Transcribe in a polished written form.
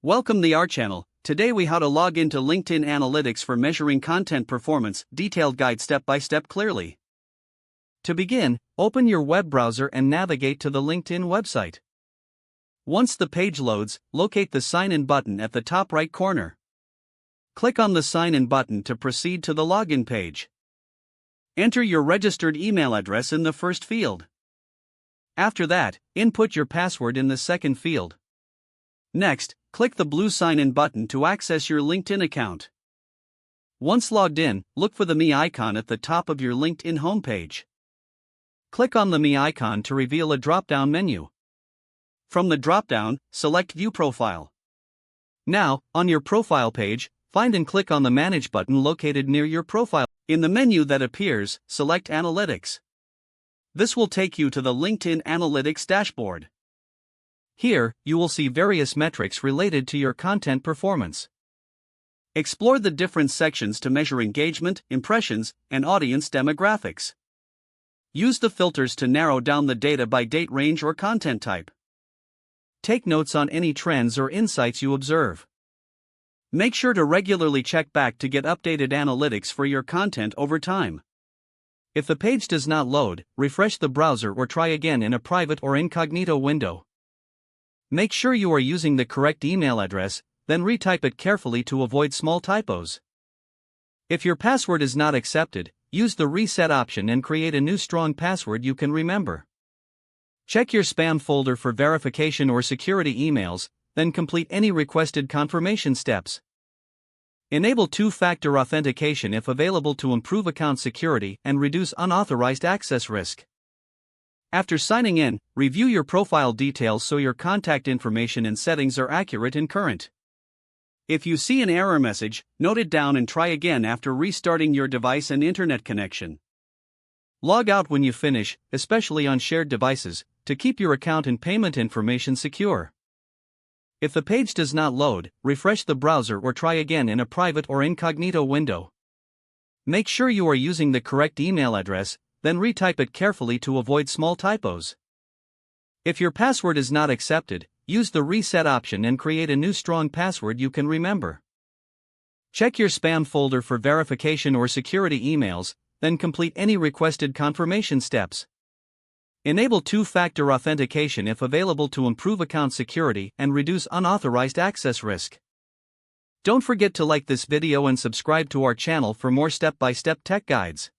Welcome to our channel. Today we how to log into LinkedIn Analytics for measuring content performance, detailed guide step by step clearly. To begin, open your web browser and navigate to the LinkedIn website. Once the page loads, locate the sign in button at the top right corner. Click on the sign in button to proceed to the login page. Enter your registered email address in the first field. After that, input your password in the second field. Next, click the blue sign-in button to access your LinkedIn account. Once logged in, look for the Me icon at the top of your LinkedIn homepage. Click on the Me icon to reveal a drop-down menu. From the drop-down, select View Profile. Now, on your profile page, find and click on the Manage button located near your profile. In the menu that appears, select Analytics. This will take you to the LinkedIn Analytics dashboard. Here, you will see various metrics related to your content performance. Explore the different sections to measure engagement, impressions, and audience demographics. Use the filters to narrow down the data by date range or content type. Take notes on any trends or insights you observe. Make sure to regularly check back to get updated analytics for your content over time. If the page does not load, refresh the browser or try again in a private or incognito window. Make sure you are using the correct email address, then retype it carefully to avoid small typos. If your password is not accepted, use the reset option and create a new strong password you can remember. Check your spam folder for verification or security emails, then complete any requested confirmation steps. Enable two-factor authentication if available to improve account security and reduce unauthorized access risk. After signing in, review your profile details so your contact information and settings are accurate and current. If you see an error message, note it down and try again after restarting your device and internet connection. Log out when you finish, especially on shared devices, to keep your account and payment information secure. If the page does not load, refresh the browser or try again in a private or incognito window. Make sure you are using the correct email address, then retype it carefully to avoid small typos. If your password is not accepted, use the reset option and create a new strong password you can remember. Check your spam folder for verification or security emails, then complete any requested confirmation steps. Enable two-factor authentication if available to improve account security and reduce unauthorized access risk. Don't forget to like this video and subscribe to our channel for more step-by-step tech guides.